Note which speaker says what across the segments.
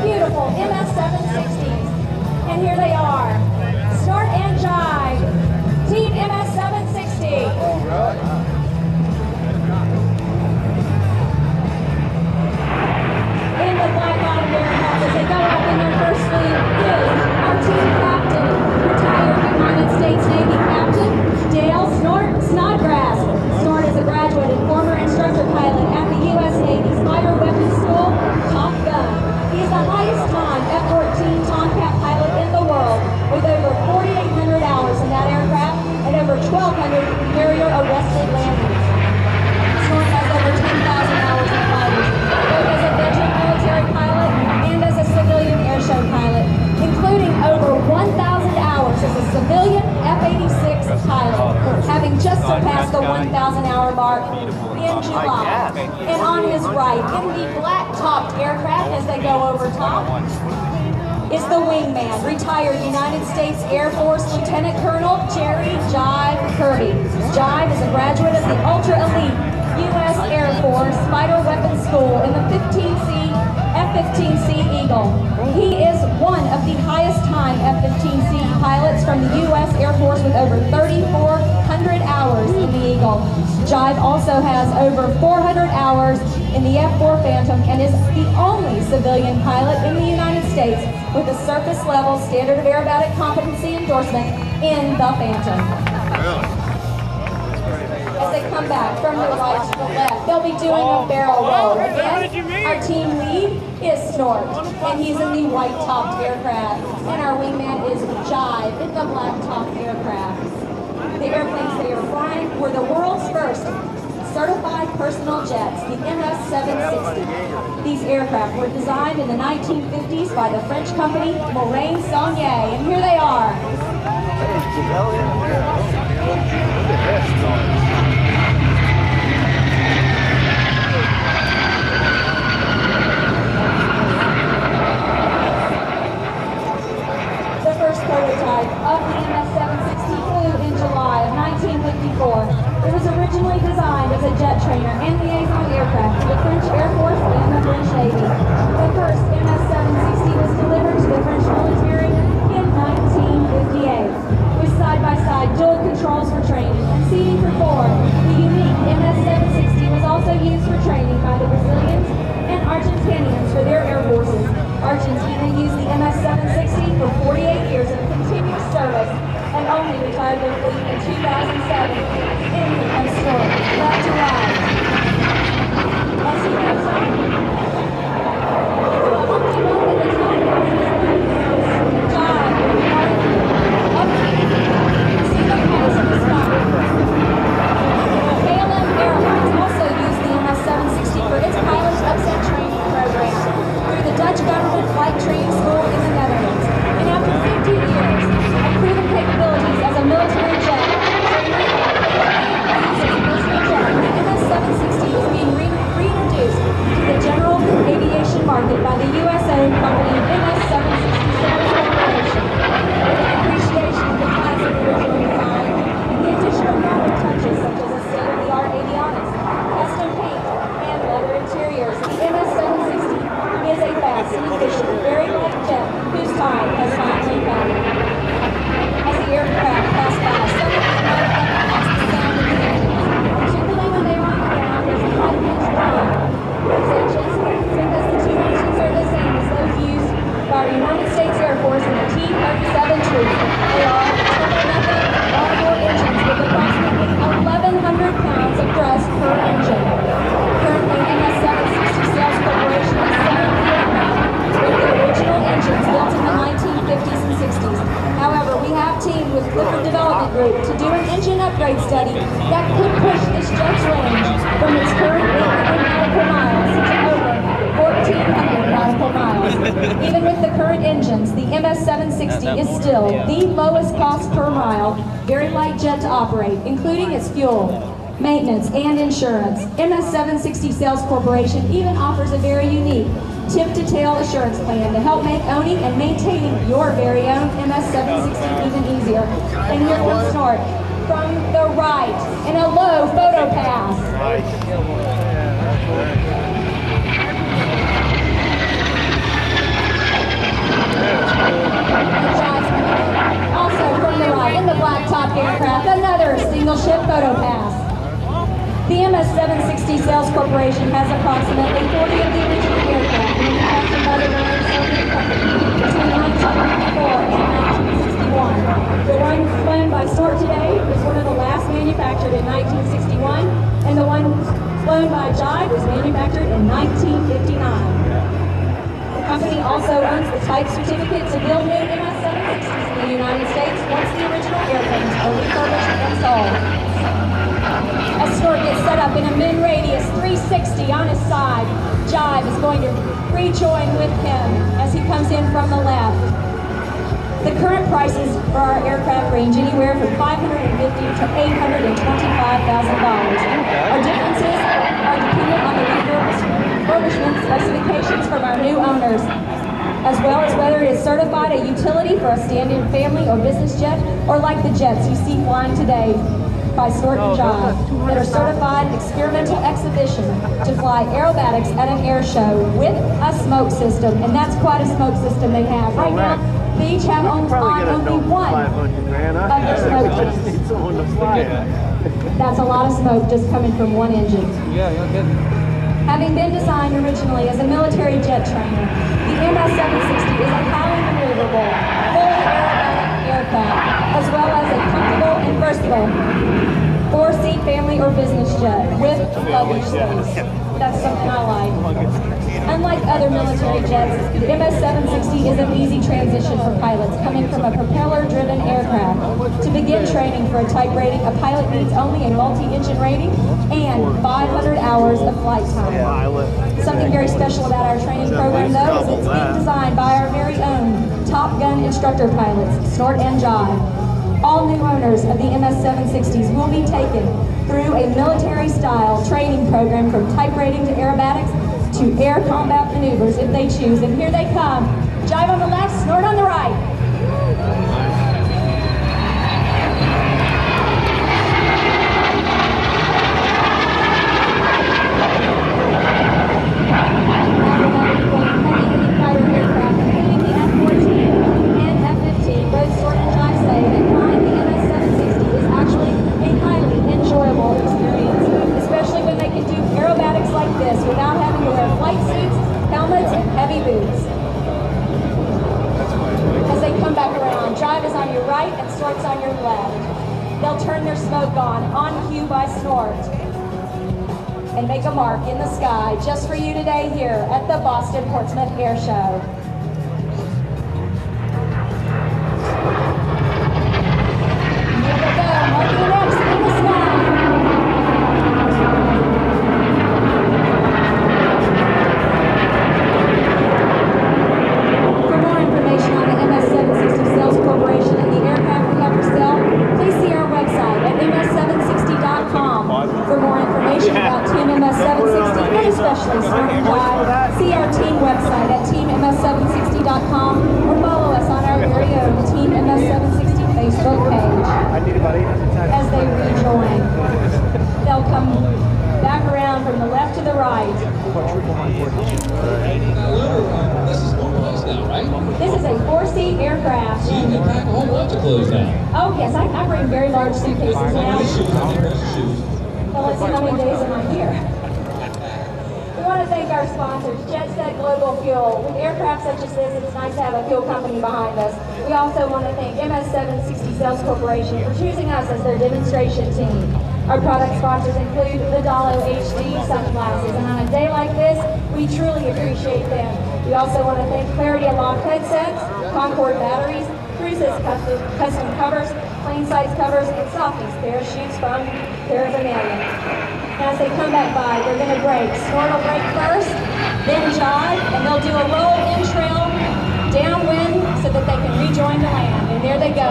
Speaker 1: beautiful MS760s. And here they are, Snort and Jive, Team MS760. In the black bottom aircraft as they go up in their first fleet is our team captain, retired United States Navy Captain, Snodgrass. Snort is a graduate and former instructor pilot at the U.S. Navy's Fighter Weapons School, Top Gun. He is the highest time F-14 Tomcat pilot in the world, with over 4,800 hours in that aircraft and over 1,200 carrier-arrested landings. Snort has over 10,000 hours in fighters, both as a veteran military pilot and as a civilian airshow pilot, including over 1,000 hours as a civilian F-86 pilot, having just surpassed the 1,000-hour mark in July. And on his right, in the black-topped aircraft as they go over top, is the wingman, retired United States Air Force Lieutenant Colonel Jerry Jive Kirby. Jive is a graduate of the ultra-elite U.S. Air Force Fighter Weapons School in the F-15C Eagle. He is one of the highest time F-15C pilots from the U.S. Air Force with over 3,400 hours in the Eagle. Jive also has over 400 hours in the F-4 Phantom and is the only civilian pilot in the United States with a surface level standard of aerobatic competency endorsement in the Phantom. As they come back from the right to the left, they'll be doing a barrel roll. Again, our team lead is Snort, and he's in the white-topped aircraft. And our wingman is Jive in the black-topped aircraft. The airplanes they are flying were the world's first certified personal jets, the MS760. These aircraft were designed in the 1950s by the French company Moraine Saunier, and here they are. The first prototype of the MS760 flew in July of 1954. It was originally designed as a jet trainer and liaison aircraft to the French Air Force and the French Navy. The first MS760 was delivered to the French military in 1958. With side-by-side dual controls for training and seating for four, the unique MS760 was also used for training by the Brazilians and Argentinians for their air forces. Argentina used the MS760 for 48 years of continuous service and only retired their fleet in 2007. In comes Snort, left to right. As he goes on, Dutch government flight training school in the Netherlands. And after 50 years of proven capabilities as a military jet, the MS760 is being reintroduced to the general aviation market by the US-owned company MS760 Corporation. With an appreciation of the classic original design and the additional modern touches such as a state-of-the-art avionics, custom paint, and leather interiors, the MS760 is a fast and efficient, very light jet whose time has finally come. As the aircraft pass by, some of them might have lost the sound of the engines, particularly when they are on the ground as a high-pitched whine. These engines, because the two engines are the same as those used by our United States Air Force and the T-37 troops, they are turbo-methane onboard engines with approximately 1,100 pounds of thrust per engine. Currently, MS760 Sales Corporation is selling the aircraft with the original engines built in the 1950s and 60s. However, we have teamed with Clifford Development Group to do an engine upgrade study that could push this jet's range from its current 800 nautical miles to over 1,400 nautical miles. Even with the current engines, the MS760 is still the lowest cost per mile, very light jet to operate, including its fuel, maintenance, and insurance. MS760 Sales Corporation even offers a very unique tip-to-tail assurance plan to help make owning and maintaining your very own MS760 even easier. And here comes Snort from the right in a low photo pass. MS760 Sales Corporation has approximately 40 of the original aircraft manufactured by the Royal Soviet Company between 1954 and 1961. The one flown by Snort today is one of the last manufactured in 1961, and the one flown by Jive was manufactured in 1959. The company also owns the type certificate to build new MS760s in the United States once the original airplanes are refurbished and sold. As Snort gets set up in a min-radius 360 on his side, Jive is going to rejoin with him as he comes in from the left. The current prices for our aircraft range anywhere from $550,000 to $825,000. Our differences are dependent on the refurbishment specifications from our new owners, as well as whether it is certified a utility for a stand-in family or business jet, or like the jets you see flying today by Snort and Jive, that are certified experimental exhibition to fly aerobatics at an air show with a smoke system, and that's quite a smoke system they have. Right now, they each have only one of their smoke jets. That's a lot of smoke just coming from one engine.
Speaker 2: Yeah, you're good.
Speaker 1: Having been designed originally as a military jet trainer, the MS760 is a highly maneuverable, fully aerobatic aircraft, as well as a comfortable and versatile 4-seat family or business jet with luggage space. That's something I like. Unlike other military jets, the MS760 is an easy transition for pilots coming from a propeller-driven aircraft. To begin training for a type rating, a pilot needs only a multi-engine rating and 500 hours of flight time. Something very special about our training program, though, is it's being designed by our very own Top Gun instructor pilots, Snort and Jive. All new owners of the MS760s will be taken through a military-style training program from type rating to aerobatics to air combat maneuvers if they choose. And here they come. Jive on the left, Snort on the right. They'll turn their smoke on cue by Snort, and make a mark in the sky just for you today here at the Boston-Portsmouth Airshow. Here we go, marking an X in the sky. For more information on the MS760 Sales Corporation and the aircraft we have for sale, please see our website at MS760.com. For more information about Team MS760 and especially Snort and Jive, see our team website at teamms760.com or follow us on our very own Team MS760 Facebook page. As they rejoin, they'll come back around from the left to the right. This is a 4-seat aircraft.
Speaker 3: So you can pack a whole bunch of clothes now.
Speaker 1: Oh yes, I bring very large suitcases now. Well, let's see how many days am I here. We want to thank our sponsors, JetSet Global Fuel. With aircraft such as this, it's nice to have a fuel company behind us. We also want to thank MS760 Sales Corporation for choosing us as their demonstration team. Our product sponsors include the Dalo HD sunglasses, and on a day like this, we truly appreciate them. We also want to thank Clarity Aloft headsets, Concord batteries, Cruises custom covers, plain size covers, and Softies parachutes from Paraphernalia. Now as they come back by, they're going to break. Snort will break first, then Jive, and they'll do a roll in trail downwind so that they can rejoin the land. And there they go.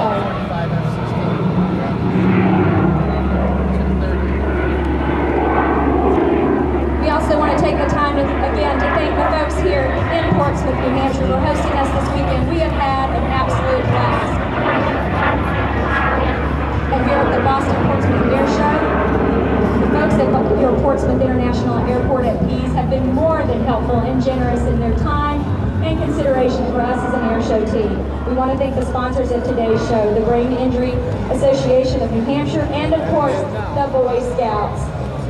Speaker 1: We also want to take the time again to thank the folks here in Portsmouth, New Hampshire for hosting us this weekend. We have had an absolute blast. And here at the Boston-Portsmouth Airshow, the folks at your Portsmouth International Airport at Pease have been more than helpful and generous in their time and consideration for us as an airshow team. We want to thank the sponsors of today's show, the Brain Injury Association of New Hampshire, and of course, the Boy Scouts.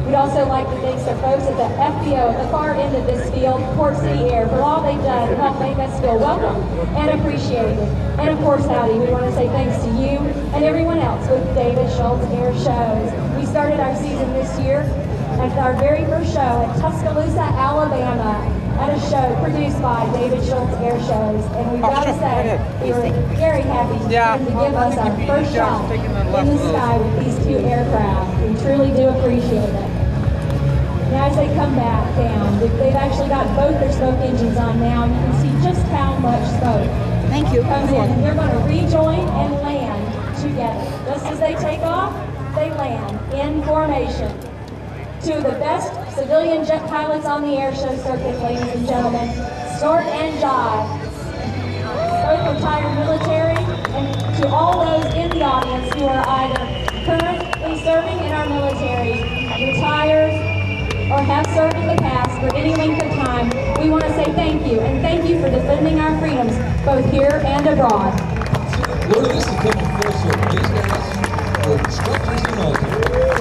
Speaker 1: We'd also like to thank the folks at the FBO at the far end of this field, Port City Air, for all they've done to help make us feel welcome and appreciated. And of course, Howdy, we want to say thanks to you and everyone else with David Schultz Air Shows. We started our season this year at our very first show at Tuscaloosa, Alabama, at a show produced by David Schultz Air Shows. And we've got to say, we were very happy to give us our first shot in the sky with these two aircraft. We truly do appreciate it. Now as they come back down, they've actually got both their smoke engines on now, and you can see just how much smoke comes in. And they're going to rejoin and land together. Just as they take off, they land in formation. Two of the best civilian jet pilots on the airshow circuit, ladies and gentlemen, Snort and Jive. Both retired military, and to all those in the audience who are either currently serving in our military, retired, or have served in the past for any length of time, we want to say thank you, and thank you for defending our freedoms, both here and abroad.
Speaker 3: Lord, this is coming full circle. These guys are instructors and military.